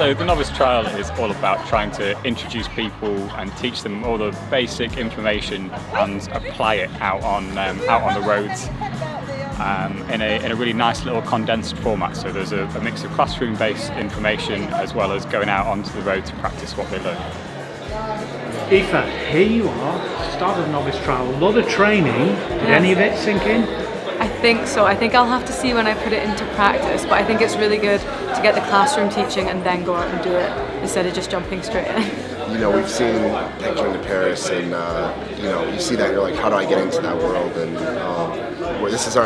So the Novice Trial is all about trying to introduce people and teach them all the basic information and apply it out on the roads in a really nice little condensed format. So there's a mix of classroom-based information as well as going out onto the road to practice what they learn. Aoife, here you are, start of the Novice Trial, a lot of training. Did any of it sink in? I think so. I think I'll have to see when I put it into practice, but I think it's really good to get the classroom teaching and then go out and do it instead of just jumping straight in. You know, we've seen Picturing to Paris, and you know, you see that, you're like, how do I get into that world? And this is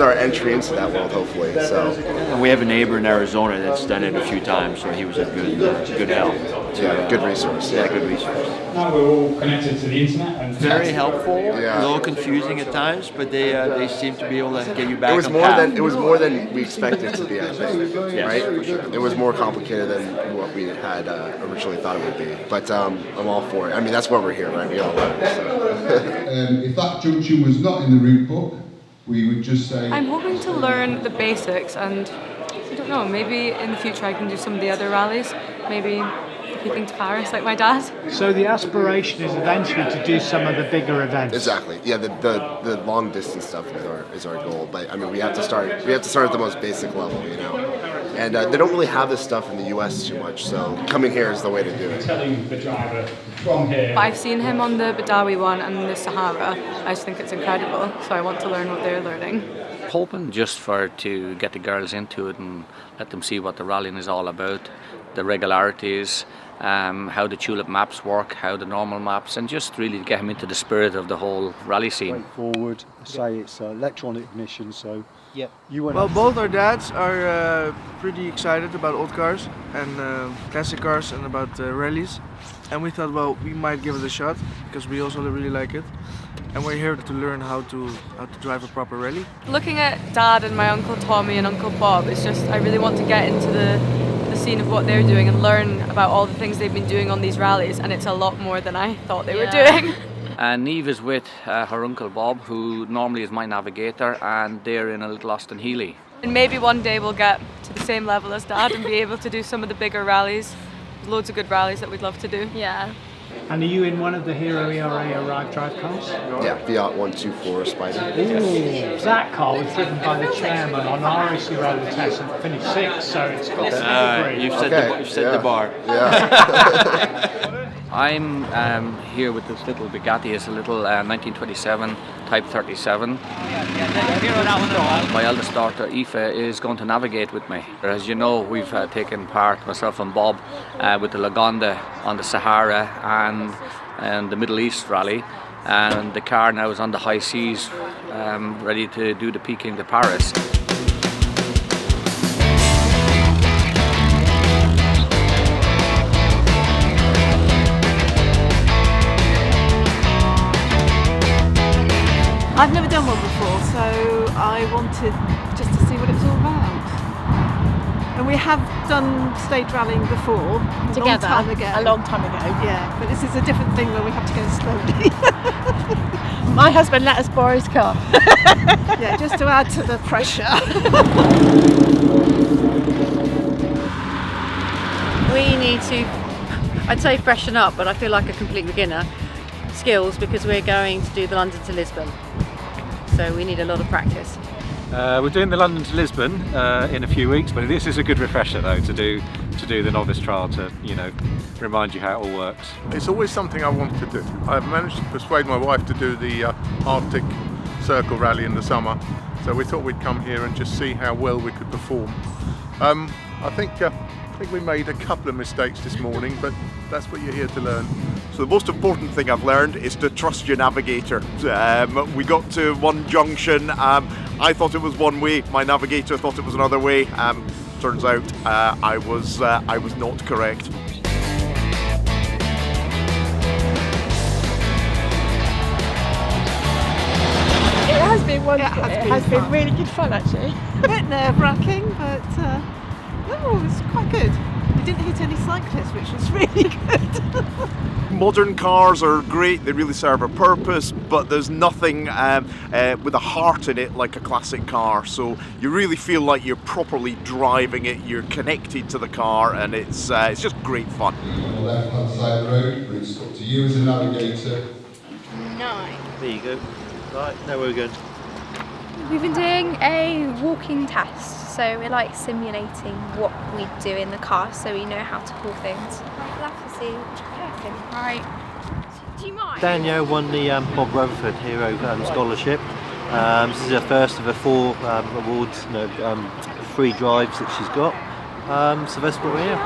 our entry into that world, hopefully. So. And we have a neighbor in Arizona that's done it a few times, so he was a good help. Yeah, good resource. Yeah, good resource. Now we're all connected to the internet. And very helpful. Yeah. A little confusing at times, but they seem to be able to get you back. It was more than we expected it to be, I think. Yes, right? for sure. It was more complicated than what we had originally thought it would be. But I'm all for it. I mean, that's why we're here, right? We all love it. So. If that junction was not in the route book, we would just say... I'm hoping to learn the basics, and I don't know, maybe in the future I can do some of the other rallies. Maybe keeping to Paris like my dad. So the aspiration is eventually to do some of the bigger events. Exactly. Yeah, the long distance stuff is our goal. But I mean, we have to start at the most basic level, you know. And they don't really have this stuff in the US too much, so coming here is the way to do it. Telling the driver from here. I've seen him on the Badawi one and the Sahara. I just think it's incredible, so I want to learn what they're learning. Hoping just to get the girls into it and let them see what the rallying is all about, the regularities, how the tulip maps work, how the normal maps, and just really get them into the spirit of the whole rally scene. Straightforward, say it's electronic ignition, so yep. Well, both our dads are pretty excited about old cars and classic cars and about rallies, and we thought, well, we might give it a shot because we also really like it, and we're here to learn how to drive a proper rally. Looking at Dad and my Uncle Tommy and Uncle Bob, it's just I really want to get into the scene of what they're doing and learn about all the things they've been doing on these rallies, and it's a lot more than I thought they were doing. Neve is with her Uncle Bob, who normally is my navigator, and they're in a little Austin Healey. And maybe one day we'll get to the same level as Dad and be able to do some of the bigger rallies. There's loads of good rallies that we'd love to do. Yeah. And are you in one of the Hero ERA Arrive Drive cars? Yeah, Fiat 124 Spider. Ooh, that car was driven by the chairman on RAC Rally Test and finished 6th, so it's got pedigree. You've set the bar. Yeah. I'm here with this little Bugatti. It's a little 1927 Type 37. My eldest daughter Aoife is going to navigate with me. As you know, we've taken part, myself and Bob, with the Lagonda on the Sahara and the Middle East rally, and the car now is on the high seas, ready to do the Peking to Paris. I've never done one before, so I wanted just to see what it was all about. And we have done stage rallying before, together, a long time ago. Yeah, but this is a different thing where we have to go slowly. My husband let us borrow his car. Yeah, just to add to the pressure. We need to, I'd say freshen up, but I feel like a complete beginner. Skills, because we're going to do the London to Lisbon. So we need a lot of practice. We're doing the London to Lisbon in a few weeks, but this is a good refresher though to do the Novice Trial, to remind you how it all works. It's always something I wanted to do. I've managed to persuade my wife to do the Arctic Circle Rally in the summer, so we thought we'd come here and just see how well we could perform. I think we made a couple of mistakes this morning, but that's what you're here to learn. So the most important thing I've learned is to trust your navigator. We got to one junction, I thought it was one way, my navigator thought it was another way. Turns out I was not correct. It has been wonderful. It has been really good fun actually. A bit nerve-wracking, but no, it was quite good. We didn't hit any cyclists, which was really good. Modern cars are great, they really serve a purpose, but there's nothing with a heart in it like a classic car. So you really feel like you're properly driving it, you're connected to the car, and it's just great fun. On the left-hand side of the road, brings up to you as a navigator. 9. There you go. Right, now we're good. We've been doing a walking test, so we're like simulating what we do in the car, so we know how to pull things. Right. Do you mind? Danielle won the Bob Rutherford Hero Scholarship. This is her first of her 4 awards, free drives that she's got. So that's what we're here.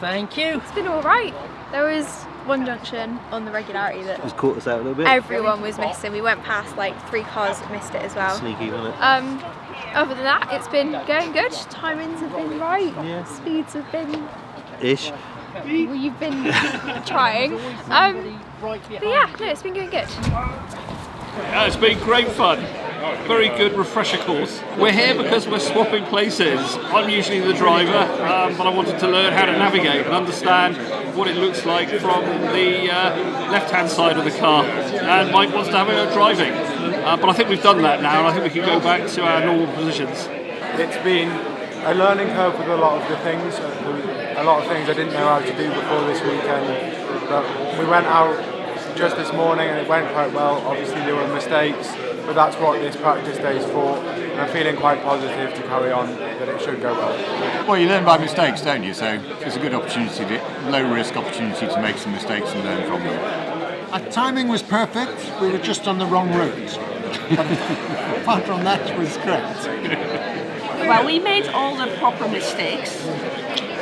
Thank you. It's been alright. There was one junction on the regularity that Just caught us out a little bit. everyone was missing. We went past like 3 cars that missed it as well. Sneaky, wasn't it? Other than that, it's been going good. Timings have been right. Yeah. Speeds have been. Ish. You've been trying. But yeah, no, it's been going good. Yeah, it's been great fun. Very good refresher course. We're here because we're swapping places. I'm usually the driver, but I wanted to learn how to navigate and understand what it looks like from the left-hand side of the car. And Mike wants to have a go at driving. But I think we've done that now, and I think we can go back to our normal positions. It's been a learning curve with a lot of the things. A lot of things I didn't know how to do before this weekend. But we went out just this morning and it went quite well. Obviously there were mistakes, but that's what this practice day is for. And I'm feeling quite positive to carry on, that it should go well. Well, you learn by mistakes, don't you? So it's a good opportunity, low risk opportunity to make some mistakes and learn from them. Our timing was perfect, we were just on the wrong route. But apart from that, it was great. Well, we made all the proper mistakes,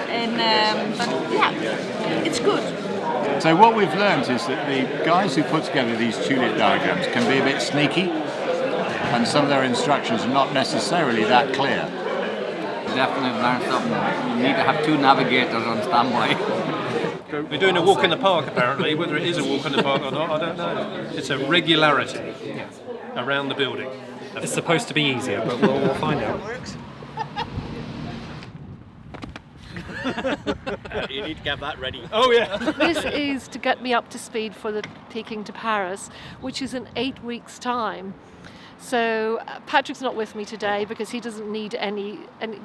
and but yeah, it's good. So what we've learned is that the guys who put together these tulip diagrams can be a bit sneaky, and some of their instructions are not necessarily that clear. Definitely learned something. You need to have 2 navigators on standby. We're doing a walk in the park apparently. Whether it is a walk in the park or not, I don't know. It's a regularity around the building. It's supposed to be easier, but we'll find out. You need to get that ready. Oh yeah. This is to get me up to speed for the Peking to Paris, which is in 8 weeks' time. So Patrick's not with me today because he doesn't need any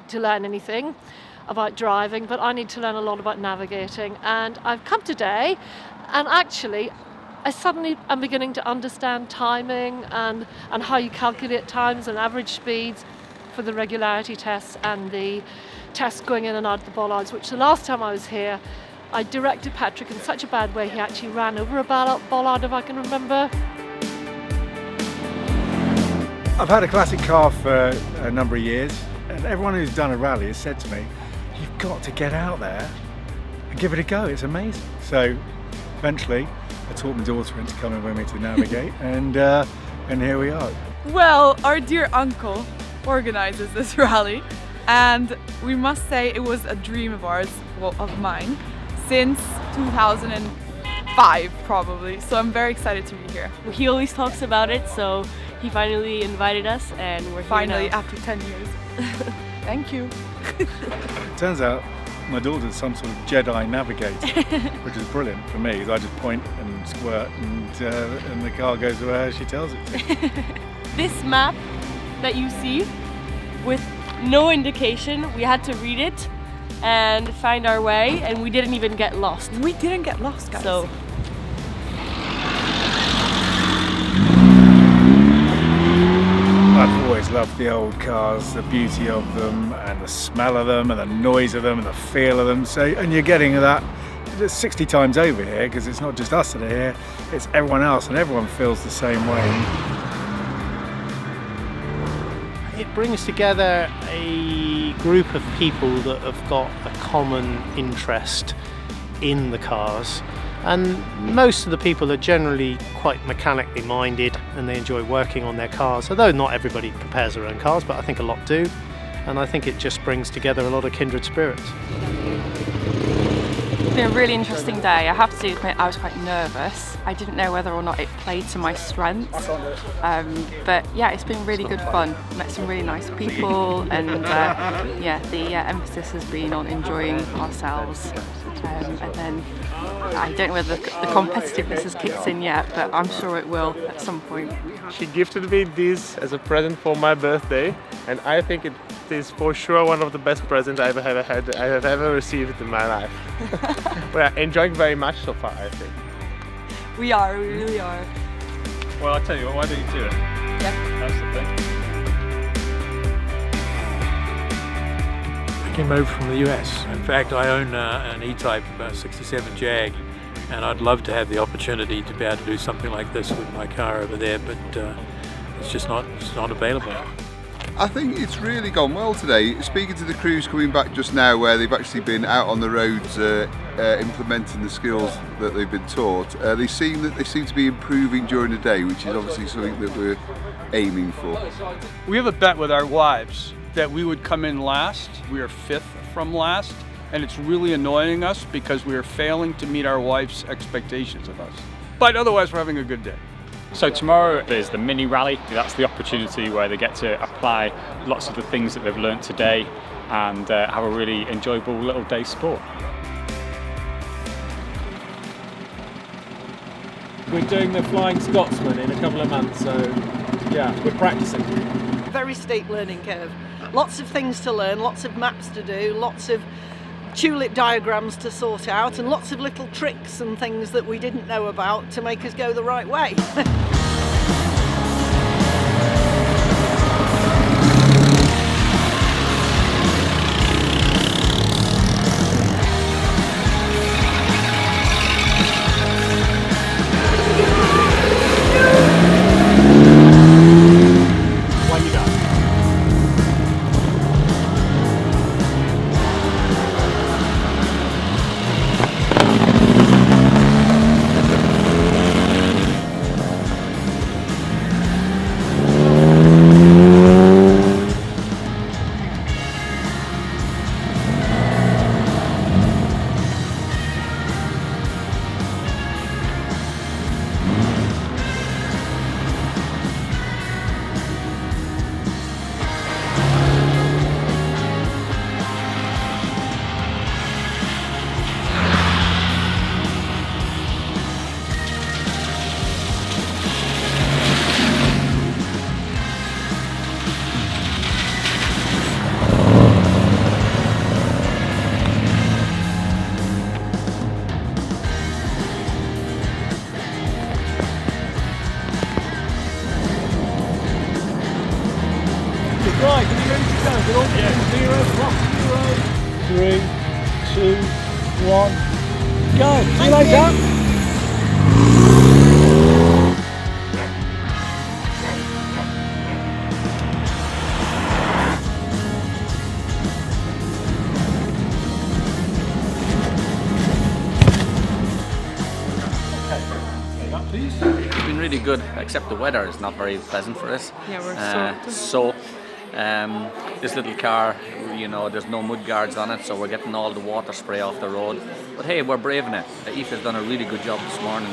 to learn anything about driving, but I need to learn a lot about navigating. And I've come today, and actually, I suddenly am beginning to understand timing and how you calculate times and average speeds for the regularity tests and the tests going in and out of the bollards, which the last time I was here, I directed Patrick in such a bad way he actually ran over a bollard, if I can remember. I've had a classic car for a number of years, and everyone who's done a rally has said to me, you've got to get out there and give it a go, it's amazing. So eventually I taught my daughter into coming with me to navigate, and here we are. Well, our dear uncle organizes this rally, and we must say it was a dream of ours, well, of mine, since 2005 probably. So I'm very excited to be here. He always talks about it, so he finally invited us, and we're Finally, here now. after 10 years. Thank you. Turns out my daughter's some sort of Jedi navigator, which is brilliant for me, because I just point and squirt, and the car goes where she tells it to. This map that you see, with no indication, we had to read it and find our way, and we didn't even get lost. We didn't get lost, guys. So. I've always loved the old cars, the beauty of them, and the smell of them, and the noise of them, and the feel of them. So, and you're getting that 60 times over here, because it's not just us that are here, it's everyone else, and everyone feels the same way. It brings together a group of people that have got a common interest in the cars, and most of the people are generally quite mechanically minded and they enjoy working on their cars, although not everybody prepares their own cars, but I think a lot do, and I think it just brings together a lot of kindred spirits. been a really interesting day. I have to admit I was quite nervous. I didn't know whether or not it played to my strengths. But yeah, it's been really good fun. Met some really nice people, and yeah, the emphasis has been on enjoying ourselves. And then I don't know whether the competitiveness has kicked in yet, but I'm sure it will at some point. She gifted me this as a present for my birthday, and I think it is for sure one of the best presents I have ever received in my life. We're enjoying very much so far, I think. We really are. Well, I'll tell you what, why don't you do it? Yeah. That's the thing. I came over from the US. In fact, I own an E-Type 67 Jag, and I'd love to have the opportunity to be able to do something like this with my car over there, but it's just not available. I think it's really gone well today. Speaking to the crews coming back just now, where they've actually been out on the roads implementing the skills that they've been taught, they seem to be improving during the day, which is obviously something that we're aiming for. We have a bet with our wives that we would come in last. We are 5th from last, and it's really annoying us because we are failing to meet our wives' expectations of us. But otherwise, we're having a good day. So tomorrow there's the mini rally. That's the opportunity where they get to apply lots of the things that they've learnt today and have a really enjoyable little day sport. We're doing the Flying Scotsman in a couple of months, so yeah, we're practicing. Very steep learning curve. Lots of things to learn, lots of maps to do, lots of tulip diagrams to sort out, and lots of little tricks and things that we didn't know about to make us go the right way. Right, can you ready to go? We're all doing 0, clock 0, 3, 2, 1, go! See you later! It's been really good, except the weather is not very pleasant for us. Yeah, we're soaked. This little car, you know, there's no mud guards on it, so we're getting all the water spray off the road. But hey, we're braving it. Aoife has done a really good job this morning.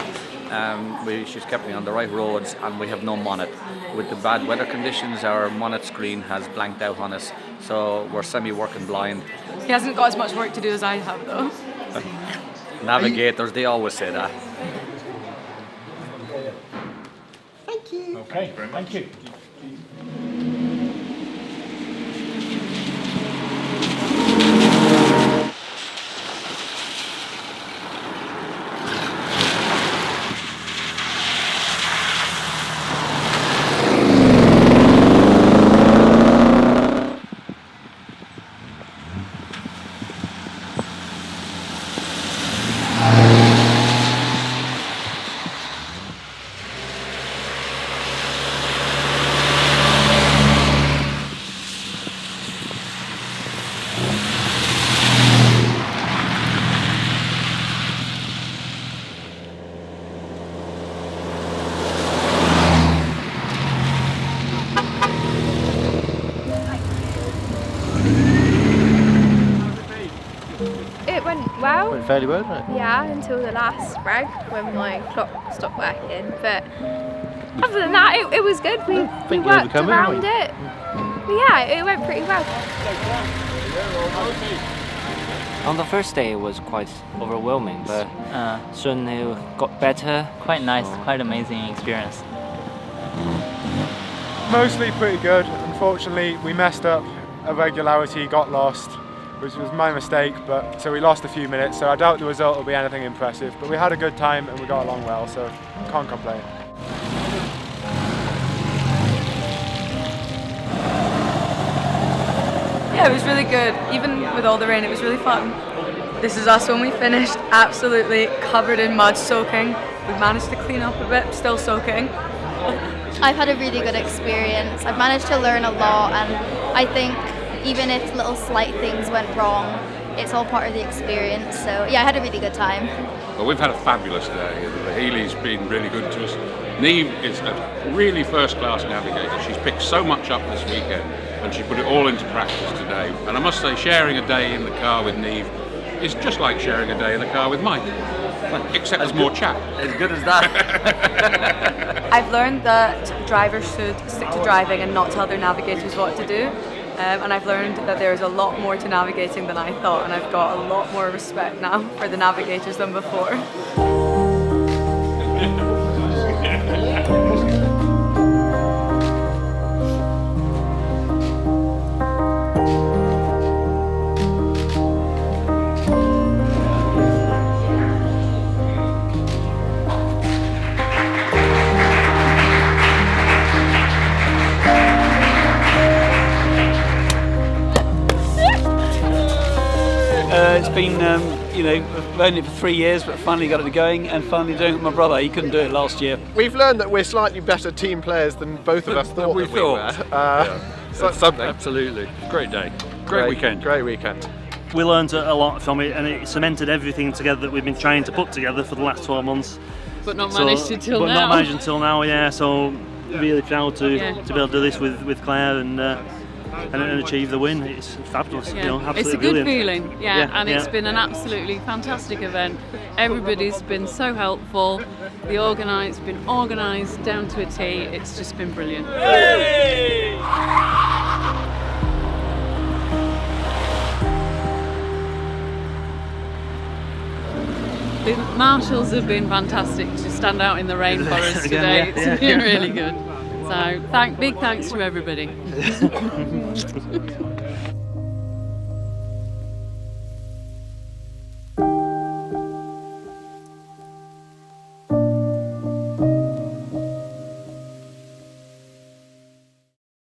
She's kept me on the right roads, and we have no monnet. With the bad weather conditions, our monnet screen has blanked out on us, so we're semi-working blind. He hasn't got as much work to do as I have, though. Navigators, they always say that. Thank you. Okay, thank you. fairly well, didn't it? Yeah, until the last reg when my clock stopped working. But other than that, it was good. We worked around it. But yeah, it went pretty well. On the first day it was quite overwhelming, but soon it got better. Quite nice, quite amazing experience. Mostly pretty good. Unfortunately, we messed up. A regularity got lost, which was my mistake, but so we lost a few minutes, so I doubt the result will be anything impressive. But we had a good time and we got along well, so can't complain. Yeah, it was really good. Even with all the rain, it was really fun. This is us when we finished, absolutely covered in mud, soaking. We managed to clean up a bit, still soaking. I've had a really good experience. I've managed to learn a lot, and I think even if little slight things went wrong, it's all part of the experience. So yeah, I had a really good time. Well, we've had a fabulous day, and Healy's been really good to us. Neve is a really first-class navigator. She's picked so much up this weekend, and she put it all into practice today. And I must say, sharing a day in the car with Neve is just like sharing a day in the car with Mike, except there's more chat. As good as that. I've learned that drivers should stick to driving and not tell their navigators what to do. And I've learned that there is a lot more to navigating than I thought, and I've got a lot more respect now for the navigators than before. It's been, you know, I've learned it for 3 years, but finally got it going, and finally doing it with my brother. He couldn't do it last year. We've learned that we're slightly better team players than both of us thought we we were. So that's something. Absolutely. Great day. Great weekend. Great weekend. We learned a lot from it, and it cemented everything together that we've been trying to put together for the last 12 months. But not managed until now. But not managed until now, yeah. So really proud to be able to do this with Claire and achieve the win. It's fabulous. Yeah. You know, absolutely it's a good brilliant. feeling, and it's been an absolutely fantastic event. Everybody's been so helpful. It's been organised down to a T. It's just been brilliant. Yay! The marshals have been fantastic to stand out in the rain for us today. It's been really good. So big thanks to everybody.